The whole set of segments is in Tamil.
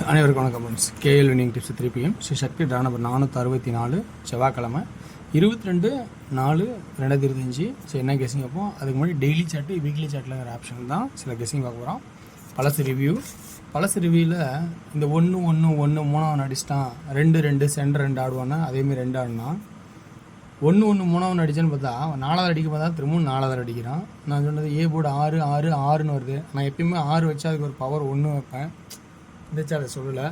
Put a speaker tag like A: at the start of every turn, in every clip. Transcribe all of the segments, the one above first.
A: அனைவருக்கும் வணக்கம் friends. KL winning tips 3 PM Sri Shakti draw number 464 செவ்வாய்க்கிழமை 22/4/2025. ஸோ என்ன கெஸிங் வைப்போம். அதுக்கு முன்னாடி டெய்லி சார்ட்டு வீக்லி சார்ட்டில்ங்கிற ஆப்ஷன் தான் சில கெஸிங் பார்க்க போகிறோம். பழசு ரிவ்யூவில் இந்த 1-1-1 மூணாவது அடிச்சிட்டான், 2-2 சென்டர் 2 ஆடுவானா, அதேமாதிரி 2 ஆடினா 1-1 மூணாவது அடிச்சான்னு பார்த்தா 4வது அடிக்க பார்த்தா திரும்பவும் 4வது அடிக்கிறான். நான் சொன்னது ஏ போர்டு 6-6-6ன்னு வருது. நான் எப்பயுமே 6 வச்சா அதுக்கு ஒரு பவர் 1 வைப்பேன். இந்த அதை சொல்லலை.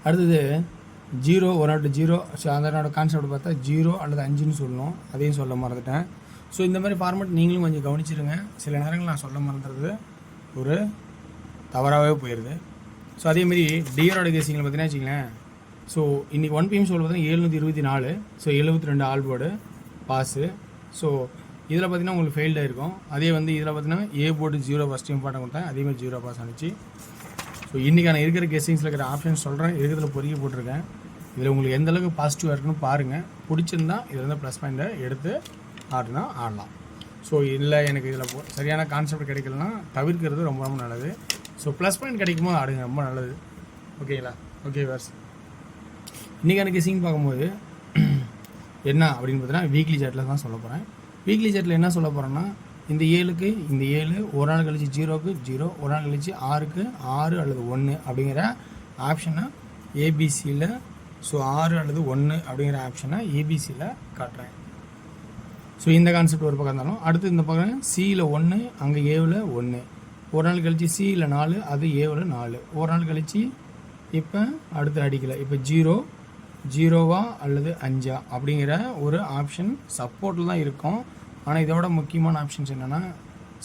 A: அடுத்தது 0 1-0. ஸோ அதனோட கான்செப்ட் பார்த்தா 0 அல்லது 5ன்னு சொல்லணும். அதையும் சொல்ல மறந்துட்டேன். ஸோ இந்த மாதிரி ஃபார்மேட் நீங்களும் கொஞ்சம் கவனிச்சிருங்க. சில நேரங்கள் நான் சொல்ல மறந்துறது ஒரு தவறாகவே போயிடுது. ஸோ அதேமாரி டிஆரோட கேசிங்கில் பார்த்தீங்கன்னா வச்சுங்களேன். ஸோ இன்றைக்கி 1 PM ஷோவில் பார்த்தீங்கன்னா 724. So 72 all board pass. So இதில் பார்த்தீங்கன்னா உங்களுக்கு ஃபெயில்டாக இருக்கும். அதே இதில் பார்த்தீங்கன்னா ஏ போர்டு 0 ஃபஸ்ட்டு இம்பார்ட்டன் கொடுத்தேன், அதேமாதிரி 0 பாஸ் ஆனிச்சு. ஸோ இன்றைக்கான இருக்கிற கெஸ்ஸிங்ஸில் இருக்கிற ஆப்ஷன் சொல்கிறேன், இருக்கிறதுல பொறுக்கி போட்டிருக்கேன். இதில் உங்களுக்கு எந்தளவுக்கு பாசிட்டிவாக இருக்குன்னு பாருங்கள். பிடிச்சிருந்தா இதில் இருந்து ப்ளஸ் பாயிண்ட்டை எடுத்து ஆடுனா ஆடலாம். ஸோ இல்லை எனக்கு இதில் சரியான கான்செப்ட் கிடைக்கலனா தவிர்க்கிறது ரொம்ப ரொம்ப நல்லது. ஸோ ப்ளஸ் பாயிண்ட் கிடைக்கும்போது ஆடுங்க, ரொம்ப நல்லது. ஓகேங்களா? Okay verse. இன்றைக்கான கெஸ்ஸிங் பார்க்கும்போது என்ன அப்படின்னு பார்த்தீங்கன்னா வீக்லி சார்ட்டில் தான் சொல்ல போகிறேன். வீக்லி சார்ட்டில் என்ன சொல்ல போகிறேன்னா, இந்த 7க்கு இந்த 7, ஒரு நாள் கழிச்சு 0க்கு 0, ஒரு நாள் கழிச்சு 6க்கு 6 அல்லது 1 அப்படிங்கிற ஆப்ஷனை ஏபிசியில், ஸோ 6 அல்லது 1 அப்படிங்கிற ஆப்ஷனை ஏபிசியில் காட்டுறேன். ஸோ இந்த கான்செப்ட் ஒரு பக்கம் இருந்தாலும், அடுத்து இந்த பக்கம் சியில் 1, அங்கே ஏவில் 1, ஒரு நாள் கழிச்சு சியில் 4, அது ஏவில் 4, ஒரு நாள் கழிச்சு இப்போ அடுத்து அடிக்கலை. இப்போ 0 அல்லது 5 அப்படிங்கிற ஒரு ஆப்ஷன் சப்போர்ட்டில் தான் இருக்கும். ஆனால் இதோட முக்கியமான ஆப்ஷன்ஸ் என்னென்னா,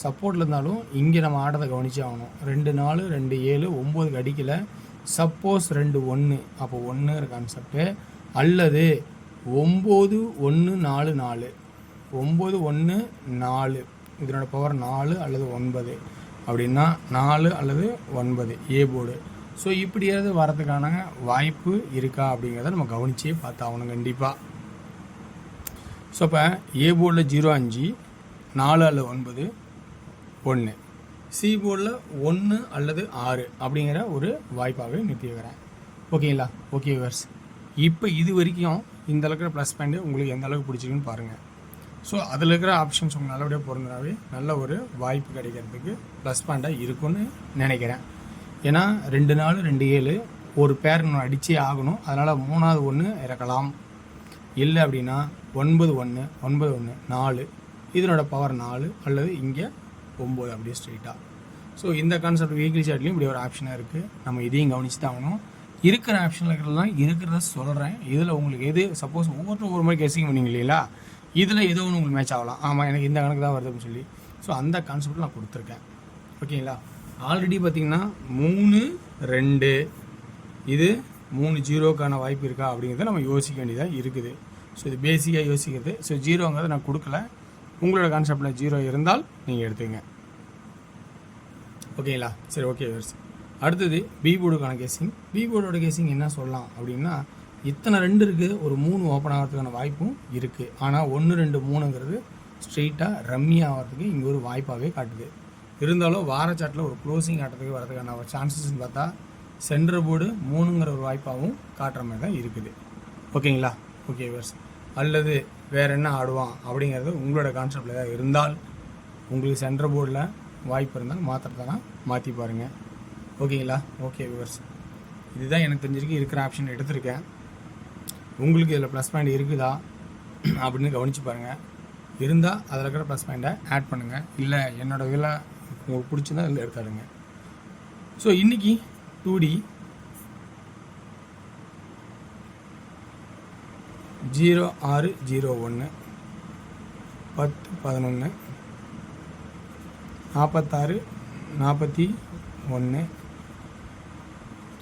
A: சப்போர்ட்டில் இருந்தாலும் இங்கே நம்ம ஆட்டத்தை கவனிச்சே ஆகணும். 2-4 2-7 9க்கு அடிக்கலை. சப்போஸ் 2-1 அப்போ 1 கான்செப்டு, அல்லது 9-1-4-4 9-1-4 இதனோட பவர் 4 அல்லது 9 அப்படின்னா 4 அல்லது 9 ஏ போர்டு. ஸோ இப்படியாவது வரதுக்கான வாய்ப்பு இருக்கா அப்படிங்கிறத நம்ம கவனிச்சே பார்த்தாகணும் கண்டிப்பாக. ஸோ இப்போ ஏ போர்டில் 0-5 4 அல்லது 9 1, சி போர்டில் 1 அல்லது 6 அப்படிங்கிற ஒரு வாய்ப்பாகவே நிறுத்தி வைக்கிறேன். ஓகேங்களா? ஓகே வர்ஸ். இப்போ இது வரைக்கும் இந்த இருக்கிற ப்ளஸ் பாயிண்ட் உங்களுக்கு எந்த அளவுக்கு பிடிச்சிருக்குன்னு பாருங்கள். ஸோ அதில் இருக்கிற ஆப்ஷன்ஸ் உங்களுக்கு நல்லபடியாக பொருந்தினாவே நல்ல ஒரு வாய்ப்பு கிடைக்கிறதுக்கு ப்ளஸ் பாயிண்ட்டாக இருக்குன்னு நினைக்கிறேன். ஏன்னா 2-4 2-7 ஒரு பேர் இன்னும் அடித்தே ஆகணும். அதனால் 3வது 1 இறக்கலாம். இல்லை அப்படின்னா 9-1 9-1 4 இதனோட பவர் 4 அல்லது இங்கே 9 அப்படியே ஸ்ட்ரெயிட்டாக. ஸோ இந்த கான்செப்ட் வீக்லி சார்ட்லேயும் இப்படி ஒரு ஆப்ஷனாக இருக்குது. நம்ம இதையும் கவனிச்சு தான் ஆகணும். இருக்கிற ஆப்ஷனில் இருக்கிறதெல்லாம் இருக்கிறத சொல்கிறேன். இதில் உங்களுக்கு எது சப்போஸ் ஒவ்வொரு மாதிரி கெஸிங் பண்ணிங்க இல்லைங்களா, இதில் ஏதோ ஒன்று உங்களுக்கு மேட்ச் ஆகலாம். ஆமாம் எனக்கு இந்த கணக்கு தான் வருது அப்படின்னு சொல்லி. ஸோ அந்த கான்செப்ட் நான் கொடுத்துருக்கேன். ஓகேங்களா? ஆல்ரெடி பார்த்திங்கன்னா 3-2 இது 3-0க்கான வாய்ப்பு இருக்கா அப்படிங்கிறத நம்ம யோசிக்க வேண்டியதாக இருக்குது. ஸோ இது பேசிக்காக யோசிக்கிறது. ஸோ 0ங்கிறத நான் கொடுக்கல. உங்களோட கான்செப்டில் 0 இருந்தால் நீங்கள் எடுத்துங்க. ஓகேங்களா? சரி, ஓகே வேர்ஸ். அடுத்தது பி போர்டுக்கான கேசிங். பி போர்டோட கேசிங் என்ன சொல்லலாம் அப்படின்னா, இத்தனை 2 இருக்குது, ஒரு 3 ஓப்பன் ஆகிறதுக்கான வாய்ப்பும் இருக்குது. ஆனால் 1-2-3ங்கிறது ஸ்ட்ரெயிட்டாக ரம்மி ஆகிறதுக்கு இங்கே ஒரு வாய்ப்பாகவே காட்டுது. இருந்தாலும் வார சாட்டில் ஒரு க்ளோசிங் ஆட்டத்துக்கு வரதுக்கான சான்சஸ்ன்னு பார்த்தா சென்டர் போர்டு 3ங்கிற ஒரு வாய்ப்பாகவும் காட்டுற மாதிரி தான் இருக்குது. ஓகேங்களா? ஓகே வேர்ஸ். அல்லது வேறு என்ன ஆடுவான் அப்படிங்கிறது உங்களோட கான்செப்டில் ஏதாவது இருந்தால், உங்களுக்கு சென்டர் போர்டில் வாய்ப்பு இருந்தால் மாற்றுறதுனா மாற்றி பாருங்கள். ஓகேங்களா? Okay viewers. இதுதான் எனக்கு தெரிஞ்சிருக்கு இருக்கிற ஆப்ஷன் எடுத்திருக்கேன். உங்களுக்கு இதில் ப்ளஸ் பாயிண்ட் இருக்குதா அப்படின்னு கவனித்து பாருங்கள். இருந்தால் அதில் இருக்கிற ப்ளஸ் பாயிண்ட்டை ஆட் பண்ணுங்கள். இல்லை என்னோடய இதில் உங்களுக்கு பிடிச்சிருந்தா இதில் எடுத்தாடுங்க. ஸோ இன்றைக்கி 2D 0601 10-11 46 41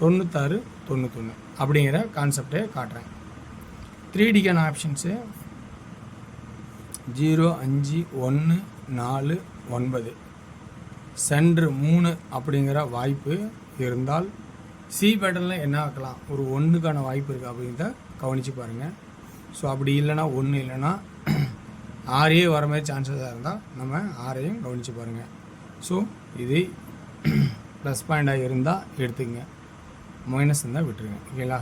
A: 96 91 அப்படிங்கிற கான்செப்டை காட்டுறேன். 3Dக்கான ஆப்ஷன்ஸு 0 5 1 4 9 சென்ட்ரு 3 அப்படிங்கிற வாய்ப்பு இருந்தால், சி பேட்டர்னில் என்ன ஆக்கலாம், ஒரு 1க்கான வாய்ப்பு இருக்குது அப்படிங்கிறத கவனித்து பாருங்கள். ஸோ அப்படி இல்லைனா 1 இல்லைன்னா 6 வர மாதிரி சான்சஸாக இருந்தால் நம்ம 6ஐயும் கவனித்து பாருங்கள். ஸோ இது ப்ளஸ் பாயிண்டாக இருந்தால் எடுத்துக்கங்க, மைனஸ் இருந்தால் விட்டுருங்க. ஓகேங்களா?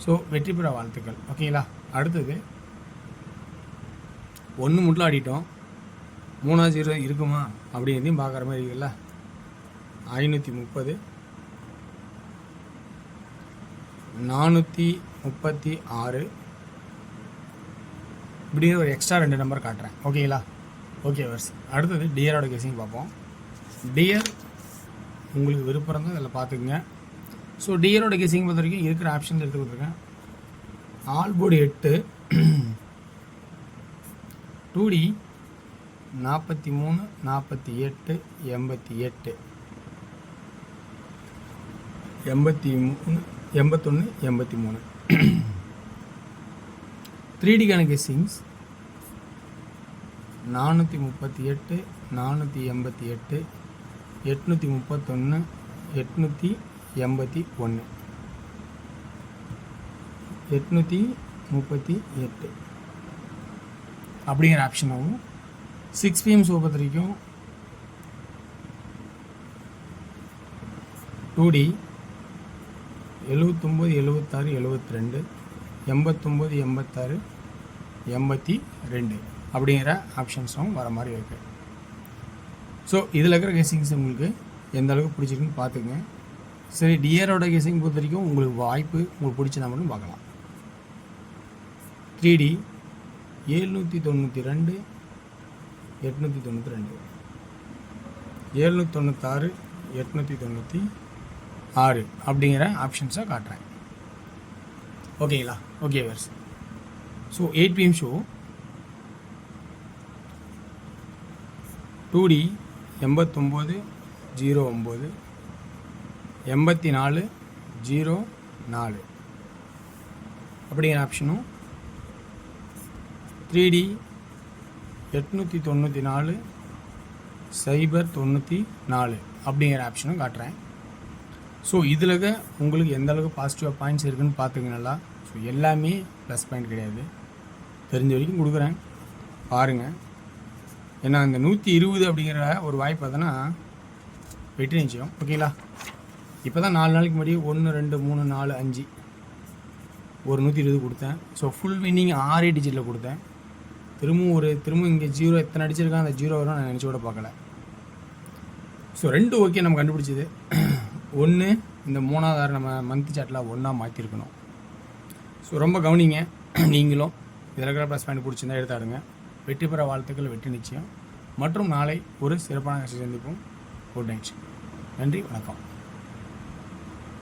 A: ஸோ வெற்றி பெற வாழ்த்துக்கள். ஓகேங்களா? அடுத்தது 1 மட்டும் ஆடிட்டோம், 3வது 0 இருக்குமா அப்படிங்கிறதையும் பார்க்குற மாதிரி இருக்குல்ல. 530, 436 இப்படிங்கிற ஒரு எக்ஸ்ட்ரா 2 நம்பர் காட்டுறேன். ஓகேங்களா? ஓகே வர்ஸ். அடுத்தது டியரோட கெஸிங் பார்ப்போம். டியர் உங்களுக்கு விருப்பம் இருந்தால் இதில் பார்த்துக்குங்க. ஸோ டியரோட கெஸிங் பொறுத்த வரைக்கும் இருக்கிற ஆப்ஷன்ஸ் எடுத்து கொடுத்துருக்கேன். All board 8, 2D 43, 48, 88, 81, 83. 3Dக்கான கெஸ்ஸிங்ஸ் 438, 488, 831, 881, 838 அப்படிங்கிற ஆப்ஷனாகவும் 6 PM ஷோ பொறுத்த வரைக்கும் 2D 79, 76, 72, 89, 86, 82 அப்படிங்கிற ஆப்ஷன்ஸும் வர மாதிரி இருக்குது. ஸோ இதில் இருக்கிற கெஸிங்ஸ் உங்களுக்கு எந்த அளவுக்கு பிடிச்சிருக்குன்னு பார்த்துக்குங்க. சரி, டியரோட கெஸிங் பொறுத்த வரைக்கும் உங்களுக்கு வாய்ப்பு உங்களுக்கு பிடிச்சதா மட்டும் பார்க்கலாம். 3D 792, 892, 796, 896 அப்படிங்கிற ஆப்ஷன்ஸை காட்டுறேன். ஓகேங்களா? ஓகே வர்ஸ். ஸோ 8 PM ஷோ 2D 89, 09, 84, 04 அப்படிங்கிற ஆப்ஷனும் 3D 894, 094 அப்படிங்கிற ஆப்ஷனும் காட்டுறேன். ஸோ இதில் உங்களுக்கு எந்த அளவுக்கு பாசிட்டிவாக பாயிண்ட்ஸ் இருக்குதுன்னு பார்த்துங்க நல்லா. ஸோ எல்லாமே ப்ளஸ் பாயிண்ட் கிடையாது, தெரிஞ்ச வரைக்கும் கொடுக்குறேன் பாருங்கள். ஏன்னா இந்த 120 அப்படிங்கிற ஒரு வாய்ப்பு பார்த்தோன்னா வெற்றி நிச்சயம். ஓகேங்களா? இப்போ தான் 4 நாளைக்கு முன்னாடி 1, 2, 3, 4, 5 ஒரு 120 கொடுத்தேன். ஸோ ஃபுல் வின்னிங் 6 டிஜிட்டில் கொடுத்தேன். திரும்ப இங்கே 0 எத்தனை அடிச்சிருக்கான், அந்த 0 வரும் நான் நினச்சி கூட பார்க்கல. ஸோ 2 ஓகே நம்ம கண்டுபிடிச்சது. 1 இந்த 3வது நம்ம மந்த் சாட்டில் 1 மாற்றிருக்கணும். ஸோ ரொம்ப கவனிங்க நீங்களும். இதில் இருக்கிற ப்ளஸ் பாயிண்ட் பிடிச்சிருந்தா எடுத்தாடுங்க. வெற்றி பெற வாழ்த்துக்கள், வெற்றி நிச்சயம். மற்றும் நாளை ஒரு சிறப்பான சந்திப்போம். Good night. நன்றி, வணக்கம்.